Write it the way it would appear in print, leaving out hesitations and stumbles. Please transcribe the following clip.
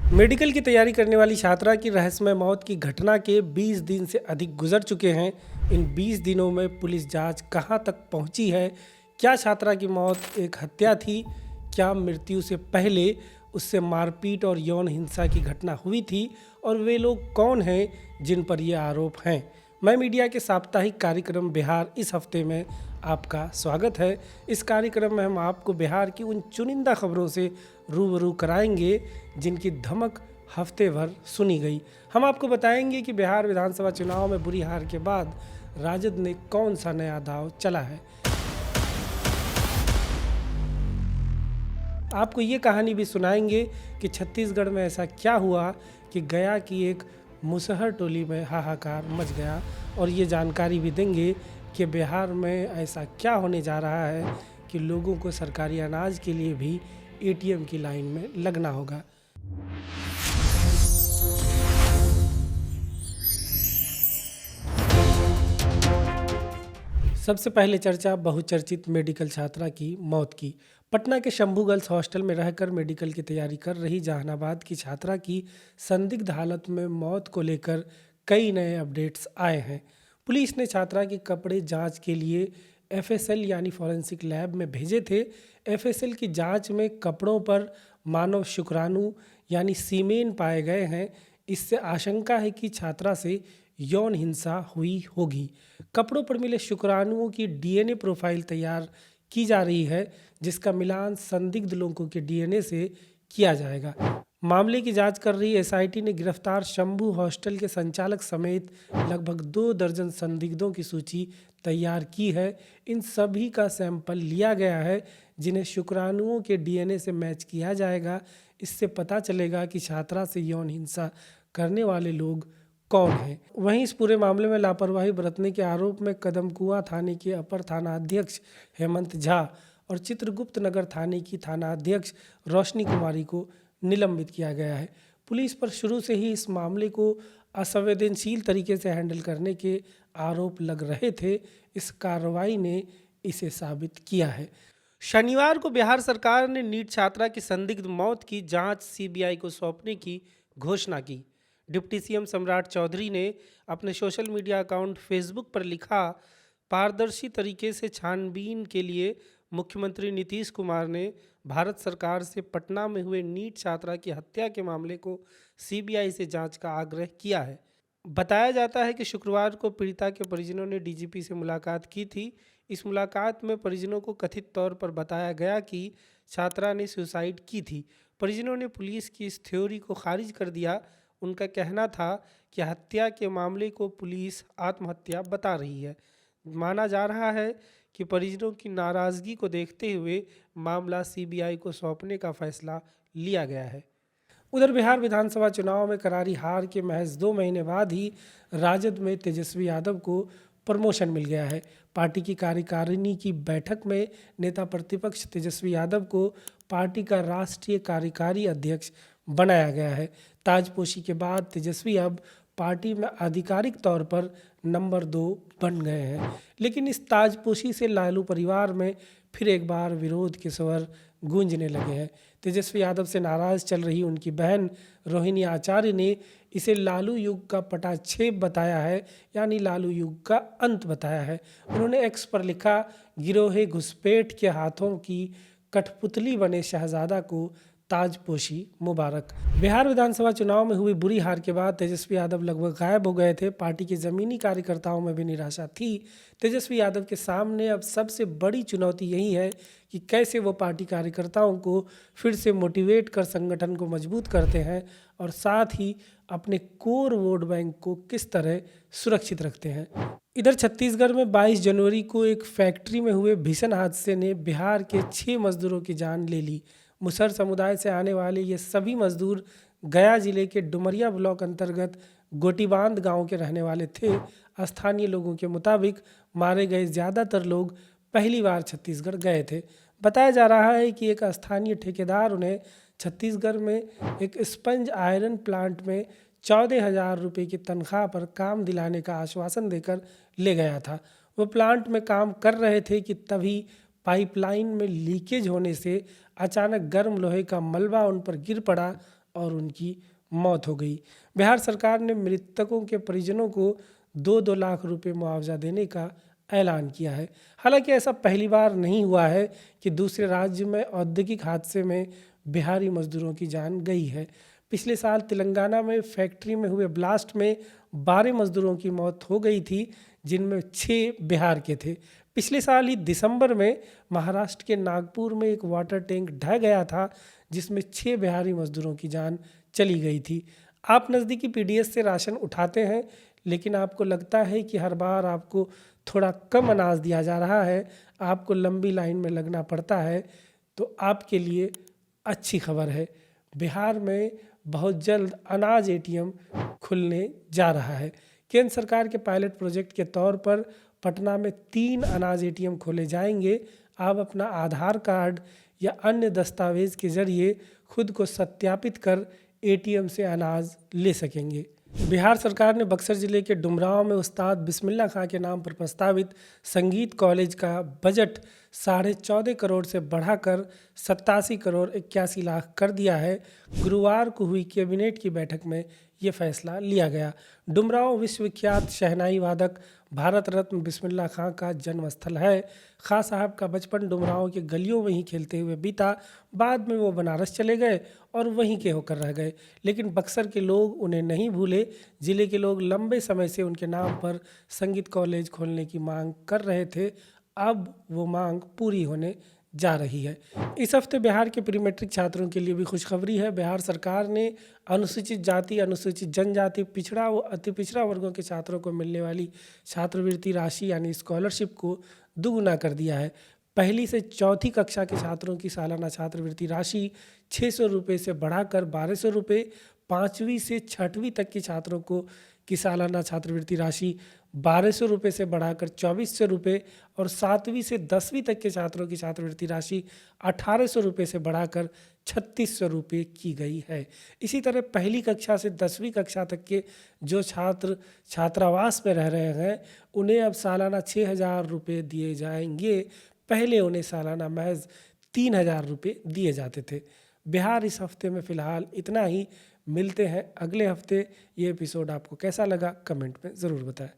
Medical की तैयारी करने वाली छात्रा की रहस्यमय मौत की घटना के 20 दिन से अधिक गुजर चुके हैं। इन 20 दिनों में पुलिस जांच कहां तक पहुंची है? क्या छात्रा की मौत एक हत्या थी? क्या मृत्यु से पहले उससे मारपीट और यौन हिंसा की घटना हुई थी? और वे लोग कौन हैं जिन पर ये आरोप हैं? मैं मीडिया के साप्ताहिक कार्यक्रम बिहार इस हफ्ते में आपका स्वागत है। इस कार्यक्रम में हम आपको बिहार की उन चुनिंदा खबरों से रूबरू कराएंगे जिनकी धमक हफ्ते भर सुनी गई। हम आपको बताएंगे कि बिहार विधानसभा चुनाव में बुरी हार के बाद राजद ने कौन सा नया दांव चला है। आपको ये कहानी भी सुनाएंगे कि छत्तीसगढ़ में ऐसा क्या हुआ कि गया की एक मुसहर टोली में हाहाकार मच गया, और ये जानकारी भी देंगे कि बिहार में ऐसा क्या होने जा रहा है कि लोगों को सरकारी अनाज के लिए भी एटीएम की लाइन में लगना होगा। सबसे पहले चर्चा बहुचर्चित मेडिकल छात्रा की मौत की। पटना के शंभू गर्ल्स हॉस्टल में रहकर मेडिकल की तैयारी कर रही जहानाबाद की छात्रा की संदिग्ध हालत में मौत को लेकर कई नए अपडेट्स आए हैं। पुलिस ने छात्रा के कपड़े जांच के लिए एफएसएल यानी फॉरेंसिक लैब में भेजे थे। एफएसएल की जांच में कपड़ों पर मानव शुक्राणु यानी सीमेन पाए गए हैं। इससे आशंका है कि छात्रा से यौन हिंसा हुई होगी। कपड़ों पर मिले शुक्राणुओं की डीएनए प्रोफाइल तैयार की जा रही है, जिसका मिलान संदिग्ध लोगों के डीएनए से किया जाएगा। मामले की जांच कर रही एसआईटी ने गिरफ्तार शंभू हॉस्टल के संचालक समेत लगभग 2 दर्जन संदिग्धों की सूची तैयार की है। इन सभी का सैंपल लिया गया है, जिन्हें शुक्राणुओं के डीएनए से मैच किया जाएगा। इससे पता चलेगा कि छात्रा से यौन हिंसा करने वाले लोग कौन है। वहीं इस पूरे मामले में लापरवाही बरतने के आरोप में कदमकुआं थाने के अपर थाना अध्यक्ष हेमंत झा और चित्रगुप्त नगर थाने की थाना अध्यक्ष रोशनी कुमारी को निलंबित किया गया है। पुलिस पर शुरू से ही इस मामले को असंवेदनशील तरीके से हैंडल करने के आरोप लग रहे थे। इस कार्रवाई ने इसे साबित किया है। शनिवार को बिहार सरकार ने नीट छात्रा की संदिग्ध मौत की जांच सीबीआई को सौंपने की घोषणा की। डिप्टी सीएम सम्राट चौधरी ने अपने सोशल मीडिया अकाउंट फेसबुक पर लिखा, पारदर्शी तरीके से छानबीन के लिए मुख्यमंत्री नीतीश कुमार ने भारत सरकार से पटना में हुए नीट छात्रा की हत्या के मामले को सीबीआई से जांच का आग्रह किया है। बताया जाता है कि शुक्रवार को पीड़िता के परिजनों ने डीजीपी से मुलाकात की थी। इस मुलाकात में परिजनों को कथित तौर पर बताया गया कि छात्रा ने सुसाइड की थी। परिजनों ने पुलिस की इस थ्योरी को खारिज कर दिया। उनका कहना था कि हत्या के मामले को पुलिस आत्महत्या बता रही है। माना जा रहा है कि परिजनों की नाराज़गी को देखते हुए मामला सीबीआई को सौंपने का फैसला लिया गया है। उधर बिहार विधानसभा चुनाव में करारी हार के महज 2 महीने बाद ही राजद में तेजस्वी यादव को प्रमोशन मिल गया है। पार्टी की कार्यकारिणी की बैठक में नेता प्रतिपक्ष तेजस्वी यादव को पार्टी का राष्ट्रीय कार्यकारी अध्यक्ष बनाया गया है। ताजपोशी के बाद तेजस्वी अब पार्टी में आधिकारिक तौर पर नंबर 2 बन गए हैं। लेकिन इस ताजपोशी से लालू परिवार में फिर एक बार विरोध के स्वर गूंजने लगे हैं। तेजस्वी यादव से नाराज चल रही उनकी बहन रोहिणी आचार्य ने इसे लालू युग का पटाक्षेप बताया है, यानी लालू युग का अंत बताया है। उन्होंने एक्स पर लिखा, गिरोहे घुसपैठ के हाथों की कठपुतली बने शहजादा को ताजपोशी मुबारक। बिहार विधानसभा चुनाव में हुई बुरी हार के बाद तेजस्वी यादव लगभग गायब हो गए थे। पार्टी के ज़मीनी कार्यकर्ताओं में भी निराशा थी। तेजस्वी यादव के सामने अब सबसे बड़ी चुनौती यही है कि कैसे वो पार्टी कार्यकर्ताओं को फिर से मोटिवेट कर संगठन को मजबूत करते हैं, और साथ ही अपने कोर वोट बैंक को किस तरह सुरक्षित रखते हैं। इधर छत्तीसगढ़ में 22 जनवरी को एक फैक्ट्री में हुए भीषण हादसे ने बिहार के 6 मजदूरों की जान ले ली। मुसहर समुदाय से आने वाले ये सभी मजदूर गया जिले के डुमरिया ब्लॉक अंतर्गत गोटीबांध गांव के रहने वाले थे। स्थानीय लोगों के मुताबिक मारे गए ज़्यादातर लोग पहली बार छत्तीसगढ़ गए थे। बताया जा रहा है कि एक स्थानीय ठेकेदार उन्हें छत्तीसगढ़ में एक स्पंज आयरन प्लांट में 14,000 रुपये की तनख्वाह पर काम दिलाने का आश्वासन देकर ले गया था। वो प्लांट में काम कर रहे थे कि तभी पाइपलाइन में लीकेज होने से अचानक गर्म लोहे का मलबा उन पर गिर पड़ा और उनकी मौत हो गई। बिहार सरकार ने मृतकों के परिजनों को 2-2 लाख रुपए मुआवजा देने का ऐलान किया है। हालांकि ऐसा पहली बार नहीं हुआ है कि दूसरे राज्य में औद्योगिक हादसे में बिहारी मजदूरों की जान गई है। पिछले साल तेलंगाना में फैक्ट्री में हुए ब्लास्ट में 12 मजदूरों की मौत हो गई थी, जिनमें 6 बिहार के थे। पिछले साल ही दिसंबर में महाराष्ट्र के नागपुर में एक वाटर टैंक ढह गया था, जिसमें 6 बिहारी मजदूरों की जान चली गई थी। आप नज़दीकी पीडीएस से राशन उठाते हैं, लेकिन आपको लगता है कि हर बार आपको थोड़ा कम अनाज दिया जा रहा है, आपको लंबी लाइन में लगना पड़ता है, तो आपके लिए अच्छी खबर है। बिहार में बहुत जल्द अनाज एटीएम खुलने जा रहा है। केंद्र सरकार के पायलट प्रोजेक्ट के तौर पर पटना में 3 अनाज एटीएम खोले जाएंगे। आप अपना आधार कार्ड या अन्य दस्तावेज के जरिए खुद को सत्यापित कर एटीएम से अनाज ले सकेंगे। बिहार सरकार ने बक्सर जिले के डुमरांव में उस्ताद बिस्मिल्लाह खां के नाम पर प्रस्तावित संगीत कॉलेज का बजट 14.5 करोड़ से बढ़ाकर 87 करोड़ 81 लाख कर दिया है। गुरुवार को हुई कैबिनेट की बैठक में ये फैसला लिया गया। डुमरांव विश्वविख्यात शहनाई वादक भारत रत्न बिस्मिल्लाह खां का जन्म स्थल है। खां साहब का बचपन डुमरांव के गलियों में ही खेलते हुए बीता। बाद में वो बनारस चले गए और वहीं के होकर रह गए, लेकिन बक्सर के लोग उन्हें नहीं भूले। जिले के लोग लंबे समय से उनके नाम पर संगीत कॉलेज खोलने की मांग कर रहे थे। अब वो मांग पूरी होने जा रही है। इस हफ्ते बिहार के प्री मैट्रिक छात्रों के लिए भी खुशखबरी है। बिहार सरकार ने अनुसूचित जाति, अनुसूचित जनजाति, पिछड़ा व अति पिछड़ा वर्गों के छात्रों को मिलने वाली छात्रवृत्ति राशि यानी स्कॉलरशिप को दुगुना कर दिया है। पहली से चौथी कक्षा के छात्रों की सालाना छात्रवृत्ति राशि 600 रुपये से बढ़ाकर 1200 रुपये, 5वीं से 6वीं तक के छात्रों को की सालाना छात्रवृत्ति राशि 1200 रुपये से बढ़ाकर 2400 रुपये और 7वीं से 10वीं तक के छात्रों की छात्रवृत्ति राशि 1800 रुपये से बढ़ाकर 3600 रुपये की गई है। इसी तरह पहली कक्षा से 10वीं कक्षा तक के जो छात्र छात्रावास में रह रहे हैं, उन्हें अब सालाना 6000 रुपये दिए जाएंगे। पहले उन्हें सालाना महज 3000 रुपये दिए जाते थे। बिहार इस हफ्ते में फ़िलहाल इतना ही। मिलते हैं अगले हफ्ते। ये एपिसोड आपको कैसा लगा कमेंट में ज़रूर बताएं।